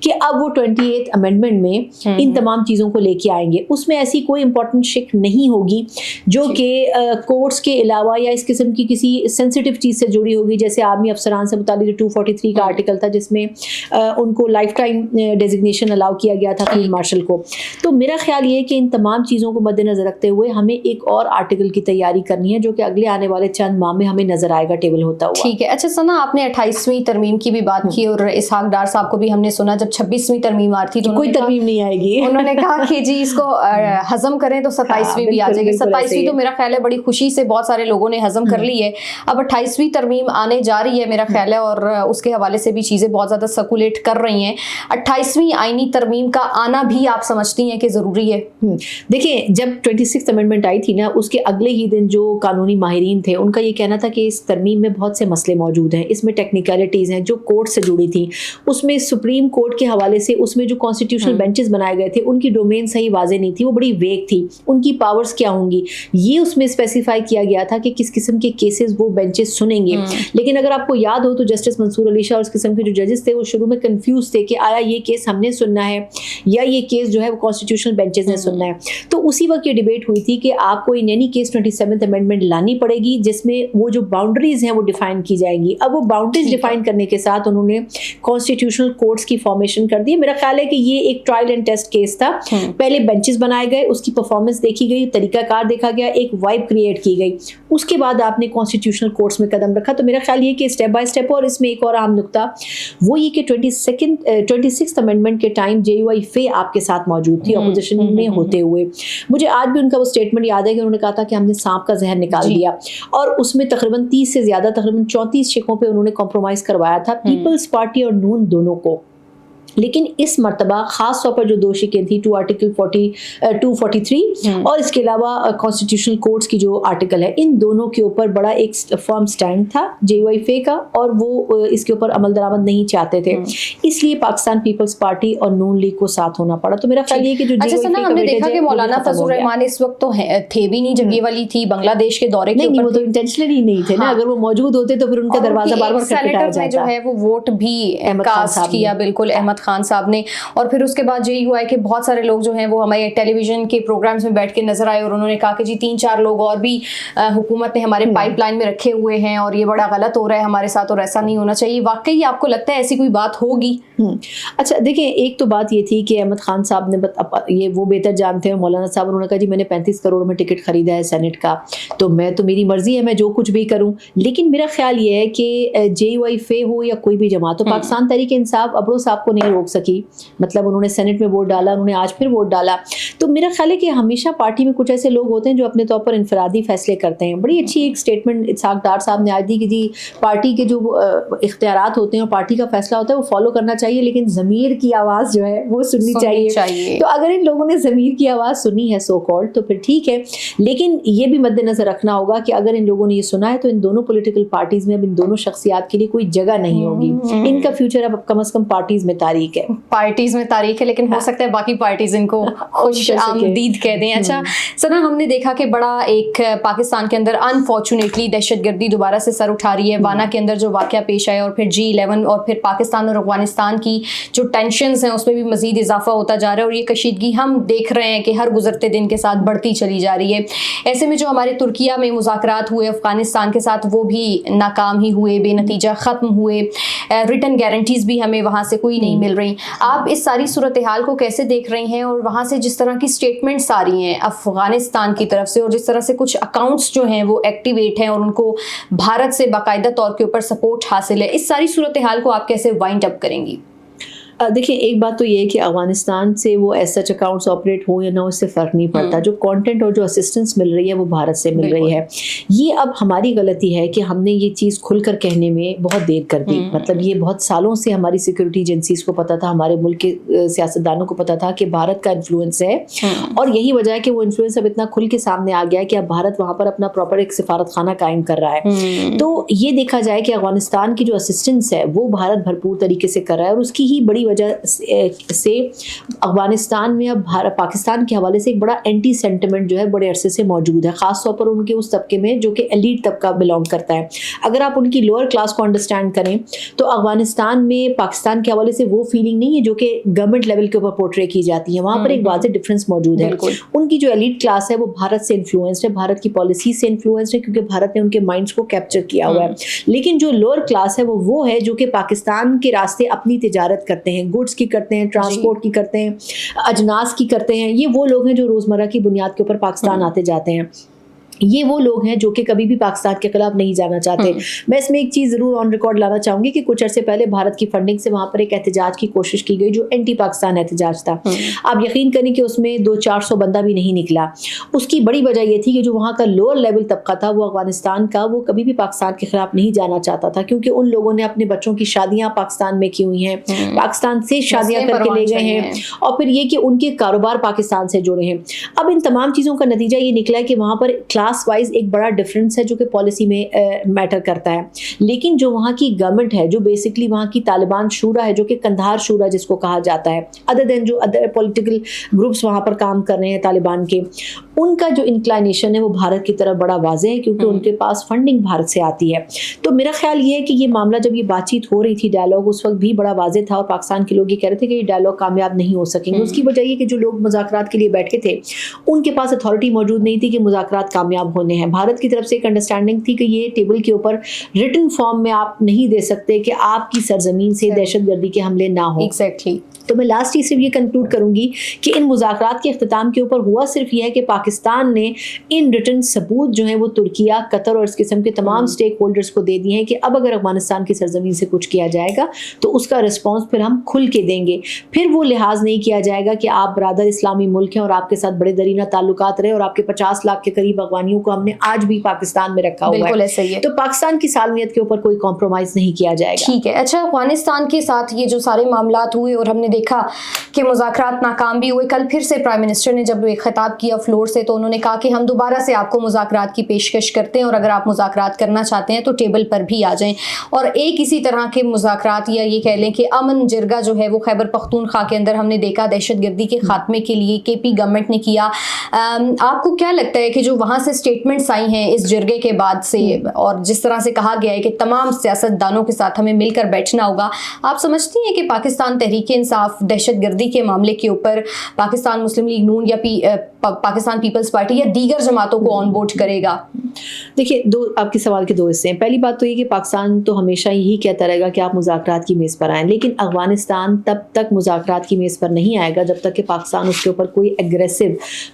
کہ اب وہ 28 امینڈمنٹ میں ان تمام چیزوں کو لے کے آئیں گے. اس میں ایسی کوئی امپورٹنٹ شک نہیں ہوگی جو کہ کورٹس کے علاوہ یا اس قسم کی کسی سینسیٹیو چیز سے جڑی ہوگی, جیسے آرمی افسران سے متعلق جو 243 کا آرٹیکل تھا جس میں ان کو لائف ٹائم ڈیزگنیشن الاؤ کیا گیا تھا فیلڈ مارشل کو. تو میرا خیال یہ ہے کہ ان تمام چیزوں کو مد نظر رکھتے ہوئے ہمیں ایک اور آرٹیکل کی تیاری کرنی ہے جو کہ اگلے آنے والے چند ماہ میں ہمیں نظر آئے گا ٹیبل ہوتا ہوا. ٹھیک ہے. اچھا ثنا, آپ نے 28ویں ترمیم کی بھی بات کی اور اسحاق ڈار صاحب کو بھی ہم نے سنا جب 26ویں ترمیم آ رہی تھی تو کوئی ترمیم نہیں آئے گی, انہوں نے کہا کہ جی اس کو ہضم کریں تو 27ویں بھی آ جائے گی. 27ویں تو میرا خیال ہے بڑی خوشی سے بہت سارے لوگوں نے ہضم کر لی ہے. اب 28ویں ترمیم آنے جا رہی ہے میرا خیال ہے, اور اس کے حوالے سے بھی چیزیں بہت زیادہ سرکولیٹ کر رہی ہیں. 28ویں آئینی ترمیم کا آنا بھی آپ سمجھتی ہیں کہ ضروری ہے؟ دیکھیں, جب 26 امینڈمنٹ آئی تھی نا, اس کے اگلے ہی دن جو قانونی ماہرین تھے ان کا یہ کہنا تھا کہ اس ترمیم میں بہت سے مسئلے موجود ہیں, اس میں ٹیکنیکلٹیز ہیں جو کورٹ سے جڑی تھیں, اس میں سپریم کورٹ کے حوالے سے اس میں جو کانسٹیٹیوشنل بینچز بنائے گئے تھے ان کی ڈومین صحیح واضح نہیں تھی, وہ بڑی ویگ تھی, ان کی پاورز کیا ہوں گی یہ اس میں اسپیسیفائی کیا گیا تھا کہ کس قسم کے کیسز وہ بینچز سنیں گے. لیکن اگر آپ کو یاد ہو تو جسٹس منصور علی شاہ اور اس قسم کے جو ججز تھے وہ شروع میں کنفیوز تھے کہ آیا یہ کیس ہم نے سننا ہے یا یہ کیس جو ہے وہ کانسٹیٹیوشنل بینچز نے سننا ہے. تو اسی وقت یہ ڈیبیٹ ہوئی تھی کہ آپ کو in any case 27th amendment لانی پڑے گی جس میں وہ جو باؤنڈریز ہیں وہ ڈیفائن کی جائیں گی. اب وہ باؤنڈریز ڈیفائن کرنے کے ساتھ انہوں نے کانسٹیٹیوشنل کورٹس کی فارمیشن کر دی. میرا خیال ہے کہ یہ ایک ٹرائل اینڈ ٹیسٹ کیس تھا. پہلے بینچز بنائے گئے, اس کی پرفارمنس دیکھی گئی, طریقہ کار دیکھا گیا, ایک وائب کریٹ کی گئی, اس کے بعد آپ نے کانسٹیٹیوشنل کورٹس میں قدم رکھا. تو میرا خیال یہ کہ اسٹیپ بائی اسٹیپ, اور اس میں ایک اور اہم نقطہ وہ یہ کہ 26th امینڈمنٹ کے ٹائم JUI آپ کے ساتھ موجود تھی اپوزیشن میں ہوتے ہوئے. مجھے آج بھی ان کا وہ اسٹیٹمنٹ یاد ہے کہ انہوں نے کہا تھا کہ ہم نے سانپ کا زہر نکال دیا, اور اس میں تقریباً 30 سے زیادہ تقریباً 34 شکوں پہ انہوں نے کمپرومائز کروایا تھا پیپلز پارٹی اور نون دونوں کو. لیکن اس مرتبہ خاص طور پر جو دو شکیں تھیں 243 اور اس کے علاوہ کانسٹیٹیوشنل کورٹس کی جو آرٹیکل ہے, ان دونوں کے اوپر بڑا ایک فرم سٹینڈ تھا JUI کا, اور وہ اس کے اوپر عمل درآمد نہیں چاہتے تھے. اس لیے پاکستان پیپلز پارٹی اور نون لیگ کو ساتھ ہونا پڑا. تو میرا خیال یہ کہ جو ہم نے دیکھا کہ مولانا فضل الرحمان اس وقت تو تھے بھی نہیں جب یہ والی تھی بنگلہ دیش کے دورے کے اوپر. وہ تو انٹینشنلی نہیں تھے نا, اگر وہ موجود ہوتے تو پھر ان کا دروازہ بار بار کھٹکھٹایا جاتا. جو ہے وہ ووٹ بھی کاسٹ کیا بالکل احمد خان صاحب نے, اور پھر اس کے بعد JUI کے بہت سارے لوگ جو ہیں وہ ہمارے ٹیلی ویژن کے پروگرامز میں بیٹھ کے نظر آئے, اور انہوں نے کہا کہ جی 3-4 لوگ اور بھی حکومت نے ہمارے پائپ لائن میں رکھے ہوئے ہیں اور یہ بڑا غلط ہو رہا ہے ہمارے ساتھ اور ایسا نہیں ہونا چاہیے. واقعی آپ کو لگتا ہے ایسی کوئی بات ہوگی؟ اچھا دیکھیں, ایک تو بات یہ تھی کہ احمد خان صاحب نے یہ وہ بہتر جانتے ہیں, مولانا صاحب, انہوں نے کہا جی میں نے 35 کروڑ میں ٹکٹ خریدا ہے سینٹ کا, تو میری مرضی ہے میں جو کچھ بھی کروں. لیکن میرا خیال یہ ہے کہ JUI ہو یا کوئی بھی جماعت ہو, پاکستان تحریک انصاف ابرو صاحب کو نہیں روک سکی. مطلب انہوں نے سینٹ میں ووٹ ڈالا, انہوں نے آج پھر ووٹ ڈالا. تو میرا خیال ہے کہ ہمیشہ پارٹی میں کچھ ایسے لوگ ہوتے ہیں جو اپنے طور پر انفرادی فیصلے کرتے ہیں. بڑی اچھی ایک اسٹیٹمنٹ اسحاق ڈار صاحب نے آج دی کہ جی پارٹی کے جو اختیارات ہوتے ہیں اور پارٹی کا فیصلہ ہوتا ہے وہ فالو کرنا چاہیے, لیکن ضمیر کی آواز جو ہے وہ سننی چاہیے. تو اگر ان لوگوں نے ضمیر کی آواز سنی ہے سو کالڈ تو پھر ٹھیک ہے, لیکن یہ بھی مد نظر رکھنا ہوگا کہ اگر ان لوگوں نے یہ سنا ہے تو ان دونوں پولیٹیکل پارٹیز میں اب ان دونوں شخصیات کے لیے کوئی جگہ نہیں ہوگی. ان کا فیوچر اب کم از کم پارٹیز میں تاریخ ہے, پارٹیز میں تاریخ ہے, لیکن ہو سکتا ہے باقی پارٹیز ان کو خوش آمدید کہہ دیں. اچھا سنا, ہم نے دیکھا کہ بڑا ایک پاکستان کے اندر انفارچونیٹلی دہشت گردی دوبارہ سے سر اٹھا رہی ہے. وانا کے اندر جو واقعہ پیش آیا, اور پھر G11 اور پھر پاکستان اور افغانستان کی جو ٹینشنز ہیں اس میں بھی مزید اضافہ ہوتا جا رہا ہے, اور یہ کشیدگی ہم دیکھ رہے ہیں کہ ہر گزرتے دن کے ساتھ بڑھتی چلی جا رہی ہے. ایسے میں جو ہمارے ترکیہ میں مذاکرات ہوئے افغانستان کے ساتھ وہ بھی ناکام ہی ہوئے, بے نتیجہ ختم ہوئے. ریٹن گارنٹیز بھی ہمیں وہاں سے کوئی نہیں مل رہی. آپ اس ساری صورتحال کو کیسے دیکھ رہے ہیں, اور وہاں سے جس طرح کی اسٹیٹمنٹس آ رہی ہیں افغانستان کی طرف سے, اور جس طرح سے کچھ اکاؤنٹس جو ہیں وہ ایکٹیویٹ ہیں اور ان کو بھارت سے باقاعدہ طور کے اوپر سپورٹ حاصل ہے, اس ساری صورتحال کو آپ کیسے وائنڈ اپ کریں گی؟ دیکھیں ایک بات تو یہ ہے کہ افغانستان سے وہ ایز سچ اکاؤنٹس آپریٹ ہوں یا نہ اس سے فرق نہیں پڑتا. جو کانٹینٹ اور جو اسسٹنس مل رہی ہے وہ بھارت سے مل رہی ہے. یہ اب ہماری غلطی ہے کہ ہم نے یہ چیز کھل کر کہنے میں بہت دیر کر دی. مطلب یہ بہت سالوں سے ہماری سیکورٹی ایجنسیز کو پتا تھا, ہمارے ملک کے سیاستدانوں کو پتا تھا کہ بھارت کا انفلوئنس ہے, اور یہی وجہ ہے کہ وہ انفلوئنس اب اتنا کھل کے سامنے آ گیا ہے کہ اب بھارت وہاں پر اپنا پراپر ایک سفارت خانہ قائم کر رہا ہے. تو یہ دیکھا جائے کہ افغانستان کی جو اسسٹنس ہے وہ بھارت بھرپور طریقے سے کر رہا ہے, اور اس کی ہی بڑی وجہ سے افغانستان میں اب پاکستان کے حوالے سے ایک بڑا اینٹی سینٹیمنٹ جو ہے بڑے عرصے سے موجود ہے، خاص طور پر ان کے اس طبقے میں جو کہ ایلیٹ طبقہ بلانگ کرتا ہے. اگر آپ ان کی لوور کلاس کو انڈرسٹینڈ کریں تو افغانستان میں پاکستان کے حوالے سے وہ فیلنگ نہیں ہے جو کہ گورنمنٹ لیول کے اوپر پورٹرے کی جاتی ہے. وہاں پر ایک واضح ڈفرینس موجود ہے. ان کی جو ایلیٹ کلاس ہے وہ بھارت سے انفلوئنسڈ ہے، بھارت کی پالیسی سے انفلوئنسڈ ہے، کیونکہ بھارت نے ان کے مائنڈس کو کیپچر کیا ہوا ہے. لیکن جو لوور کلاس ہے وہ ہے جو کہ پاکستان کے راستے اپنی تجارت کرتے ہیں، گڈس کی کرتے ہیں، ٹرانسپورٹ کی کرتے ہیں، اجناس کی کرتے ہیں. یہ وہ لوگ ہیں جو روزمرہ کی بنیاد کے اوپر پاکستان آتے جاتے ہیں. یہ وہ لوگ ہیں جو کہ کبھی بھی پاکستان کے خلاف نہیں جانا چاہتے. میں اس میں ایک چیز ضرور آن ریکارڈ لانا چاہوں گی کہ کچھ عرصے پہلے بھارت کی فنڈنگ سے وہاں پر ایک احتجاج کی کوشش کی گئی جو اینٹی پاکستان احتجاج تھا. آپ یقین کریں کہ اس میں 200-400 بندہ بھی نہیں نکلا. اس کی بڑی وجہ یہ تھی کہ جو وہاں کا لوور لیول طبقہ تھا وہ افغانستان کا، وہ کبھی بھی پاکستان کے خلاف نہیں جانا چاہتا تھا، کیونکہ ان لوگوں نے اپنے بچوں کی شادیاں پاکستان میں کی ہوئی ہیں، پاکستان سے شادیاں کر کے لے گئے ہیں، اور پھر یہ کہ ان کے کاروبار پاکستان سے جڑے ہیں. اب ان تمام چیزوں کا نتیجہ یہ نکلا ہے کہ وہاں پر کلاس وائز ایک بڑا ڈفرینس ہے جو کہ پالیسی میں میٹر کرتا ہے. لیکن جو وہاں کی گورنمنٹ ہے، جو بیسکلی وہاں کی طالبان شورا ہے، جو کہ کندھار شورا جس کو کہا جاتا ہے، ادر دین جو ادر پولیٹیکل گروپس وہاں پر کام کر رہے ہیں طالبان کے، ان کا جو انکلائنیشن ہے وہ بھارت کی طرف بڑا واضح ہے، کیونکہ ان کے پاس فنڈنگ بھارت سے آتی ہے. تو میرا خیال یہ ہے کہ یہ معاملہ جب یہ بات چیت ہو رہی تھی، ڈائلاگ اس وقت بھی بڑا واضح تھا، اور پاکستان کے لوگ یہ کہہ رہے تھے کہ یہ ڈائلاگ کامیاب نہیں ہو سکیں گے. اس کی وجہ یہ کہ جو لوگ مذاکرات کے لیے بیٹھے تھے ان کے پاس اتھارٹی موجود نہیں تھی کہ مذاکرات کامیاب ہونے ہیں. بھارت کی طرف سے ایک انڈرسٹینڈنگ تھی کہ یہ ٹیبل کے اوپر ریٹن فارم میں آپ نہیں دے سکتے کہ آپ کی سرزمین سے دہشت گردی کے حملے نہ ہوں. ایگزیکٹلی. تو میں لاسٹ چیز سے یہ کنکلوڈ کروں گی کہ ان مذاکرات کے اختتام کے اوپر ہوا صرف یہ ہے کہ پاکستان نے ان ریٹن ثبوت جو ہیں وہ ترکیہ، قطر اور اس قسم کے تمام سٹیک ہولڈرز کو دے دیے ہیں کہ اب اگر افغانستان کی سرزمین سے کچھ کیا جائے گا تو اس کا رسپانس پھر ہم کھل کے دیں گے. پھر وہ لحاظ نہیں کیا جائے گا کہ آپ برادر اسلامی ملک ہیں اور آپ کے ساتھ بڑے درینہ تعلقات رہے اور آپ کے 50 لاکھ کے قریب افغانیوں کو ہم نے آج بھی پاکستان میں رکھا ہوا ہے. بالکل ایسا ہی ہے. تو پاکستان کی سالمیت کے اوپر کوئی کمپرومائز نہیں کیا جائے گا. ٹھیک ہے. اچھا، افغانستان کے ساتھ یہ جو سارے معاملات ہوئے اور ہم نے دیکھا کہ مذاکرات ناکام بھی ہوئے، کل پھر سے پرائم منسٹر نے جب ایک خطاب کیا فلور سے تو انہوں نے کہا کہ ہم دوبارہ سے آپ کو مذاکرات کی پیشکش کرتے ہیں اور اگر آپ مذاکرات کرنا چاہتے ہیں تو ٹیبل پر بھی آ جائیں. اور ایک اسی طرح کے مذاکرات یا یہ کہہ لیں کہ امن جرگہ جو ہے وہ خیبر پختونخوا کے اندر ہم نے دیکھا دہشت گردی کے خاتمے کے لیے کے پی گورنمنٹ نے کیا. آپ کو کیا لگتا ہے کہ جو وہاں سے سٹیٹمنٹس آئی ہیں اس جرگے کے بعد سے اور جس طرح سے کہا گیا ہے کہ تمام سیاست دانوں کے ساتھ ہمیں مل کر بیٹھنا ہوگا، آپ سمجھتی ہیں کہ پاکستان تحریک انصاف دہشت گردی کے معاملے کے اوپر پاکستان مسلم لیگ نون یا پاکستان پیپلز پارٹی یا دیگر جماعتوں کو آن بورڈ کرے گا؟ دیکھیے، آپ کے سوال کے دو حصے ہیں. پہلی بات تو یہ کہ پاکستان تو ہمیشہ یہی کہتا رہے گا کہ آپ مذاکرات کی میز پر آئیں، لیکن افغانستان تب تک مذاکرات کی میز پر نہیں آئے گا جب تک کہ پاکستان اس کے اوپر کوئی ایگریسو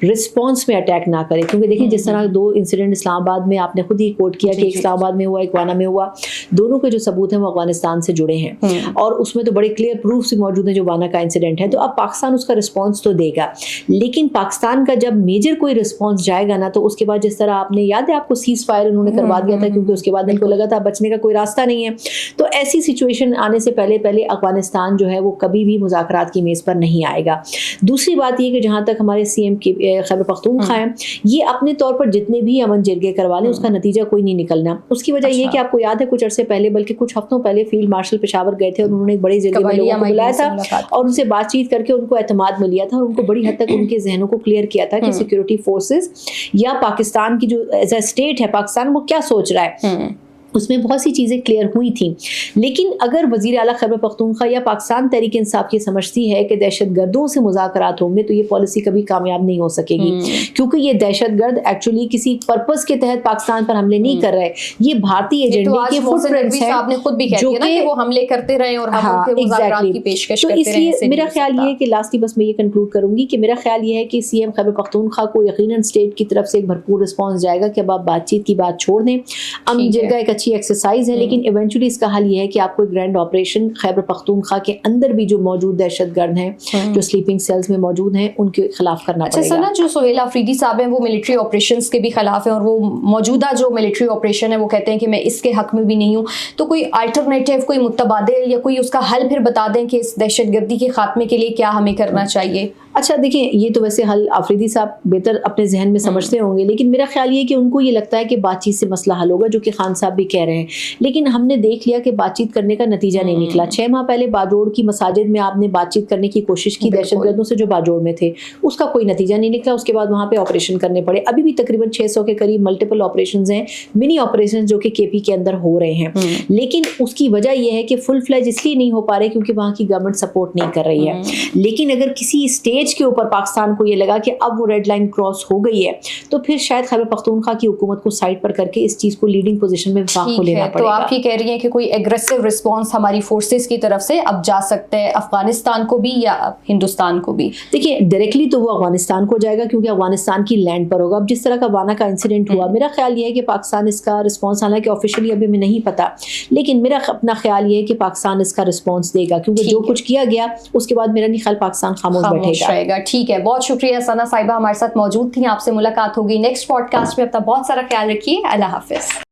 رسپانس میں اٹیک نہ کرے. کیونکہ دیکھیں جس طرح 2 انسیڈنٹ اسلام آباد میں آپ نے خود ہی کوٹ کیا کہ ایک اسلام آباد میں ہوا، ایک وانا میں ہوا، دونوں کے جو ثبوت ہیں وہ افغانستان سے جڑے ہیں اور اس میں تو بڑے کلیئر پروفس موجود ہیں جو وانا کا انسیڈنٹ ہے. تو اب پاکستان اس کا رسپانس تو دے گا، لیکن پاکستان کا جب میجر کوئی رسپانس جائے گا نا تو اس کے بعد جس طرح آپ نے یاد ہے آپ کو سیز فائر انہوں نے کروا دیا تھا کیونکہ اس کے بعد ان کو لگا تھا بچنے کا کوئی راستہ نہیں ہے. تو ایسی سچویشن آنے سے پہلے افغانستان جو ہے وہ کبھی بھی مذاکرات کی میز پر نہیں آئے گا. دوسری بات یہ کہ جہاں تک ہمارے سی ایم کے خیبر پختونخوا ہیں، یہ اپنے طور پر جتنے بھی امن جرگے کروا لیں اس کا نتیجہ کوئی نہیں نکلنا. اس کی وجہ یہ کہ آپ کو یاد ہے کچھ عرصے پہلے بلکہ کچھ ہفتوں پہلے فیلڈ مارشل پشاور گئے تھے اور انہوں نے ایک بڑے جرگے میں لوگوں کو بلایا تھا اور ان سے بات چیت کر کے ان کو اعتماد میں لیا تھا اور ان کو بڑی حد تک ان کے ذہنوں کو کلیئر کیا تھا کہ سیکورٹی فورسز یا پاکستان کی جو ایز اے اسٹیٹ ہے پاکستان وہ کیا سوچ رہا ہے. اس میں بہت سی چیزیں کلیئر ہوئی تھیں. لیکن اگر وزیر اعلیٰ خیبر پختونخوا یا پاکستان تحریک انصاف یہ سمجھتی ہے کہ دہشت گردوں سے مذاکرات ہوں گے تو یہ پالیسی کبھی کامیاب نہیں ہو سکے گی، کیونکہ یہ دہشت گرد ایکچولی کسی پرپز کے تحت پاکستان پر حملے نہیں کر رہے، یہ بھارتی ایجنڈے کے فٹ پرنٹس ہیں. آپ نے خود بھی کہا کہ وہ حملے کرتے رہے اور ہم ان کے مذاکرات کی پیشکش کرتے رہے. تو اس لیے میرا خیال یہ ہے کہ لاسٹلی بس میں یہ کنکلوڈ کروں گی کہ میرا خیال یہ ہے کہ سی ایم خیبر پختونخوا کو یقیناً اسٹیٹ کی طرف سے ایک بھرپور رسپانس جائے گا کہ اب آپ بات چیت کی بات چھوڑ دیں. امن جرگہ ایک اچھی ایکسرسائز ہے لیکن ایونچولی اس کا حل یہ ہے کہ آپ کو ایک گرینڈ آپریشن خیبر پختونخوا کے اندر بھی جو موجود دہشت گرد ہیں جو سلیپنگ سیلز میں موجود ہیں ان کے خلاف کرنا پڑے گا. اچھا سنا، جو سہیل آفریدی صاحب ہیں وہ ملٹری آپریشنز کے بھی خلاف ہیں اور وہ موجودہ جو ملٹری آپریشن ہے وہ کہتے ہیں کہ میں اس کے حق میں بھی نہیں ہوں. تو کوئی الٹرنیٹیو، کوئی متبادل یا کوئی اس کا حل پھر بتا دیں کہ اس دہشت گردی کے خاتمے کے لیے کیا ہمیں کرنا چاہیے. اچھا دیکھیں یہ تو ویسے حل آفریدی صاحب بہتر اپنے ذہن میں سمجھتے ہوں گے، لیکن میرا خیال یہ کہ ان کو یہ لگتا ہے کہ بات چیت سے مسئلہ حل ہوگا، جو کہ خان صاحب بھی کہہ رہے ہیں، لیکن ہم نے دیکھ لیا کہ بات چیت کرنے کا نتیجہ نہیں نکلا۔ 6 ماہ پہلے باجوڑ کی مساجد میں آپ نے بات چیت کرنے کی کوشش کی دہشت گردوں سے جو باجوڑ میں تھے، اس کا کوئی نتیجہ نہیں نکلا، اس کے بعد وہاں پہ آپریشن کرنے پڑے۔ ابھی بھی تقریباً 600 کے قریب ملٹیپل آپریشنز ہیں، منی آپریشن جو کہ کے پی کے اندر ہو رہے ہیں، لیکن اس کی وجہ یہ ہے کہ فل فلیج اس لیے نہیں ہو پا رہے کیونکہ وہاں کی گورنمنٹ سپورٹ نہیں کر رہی ہے۔ لیکن اگر کسی اسٹیج کے اوپر پاکستان کو یہ لگا کہ اب وہ ریڈ لائن کراس ہو گئی ہے تو پھر شاید خیبر پختونخوا کی حکومت کو سائڈ پر کر کے اس چیز کو لیڈنگ پوزیشن میں وفاق کو لینا پڑے گا۔ تو آپ یہ کہہ رہی ہیں کہ کوئی ایگریسو رسپانس ہماری فورسز کی طرف سے اب جا سکتا ہے افغانستان کو بھی یا ہندوستان کو بھی؟ دیکھیے ڈائریکٹلی تو وہ افغانستان کو جائے گا کیونکہ افغانستان کی لینڈ پر ہوگا۔ اب جس طرح کا وانا کا انسیڈنٹ ہوا، میرا خیال یہ ہے کہ پاکستان اس کا رسپانس، حالانکہ آفیشلی ابھی میں نہیں پتا، لیکن میرا اپنا خیال یہ ہے کہ پاکستان اس کا رسپانس دے گا، کیونکہ جو کچھ کیا گیا اس کے بعد میرا نہیں خیال پاکستان خاموش بیٹھے گا۔ ٹھیک ہے، بہت شکریہ ثنا صاحبہ ہمارے ساتھ موجود تھیں، آپ سے ملاقات ہوگی نیکسٹ پوڈ کاسٹ میں۔ اپنا بہت سارا خیال رکھیے، اللہ حافظ۔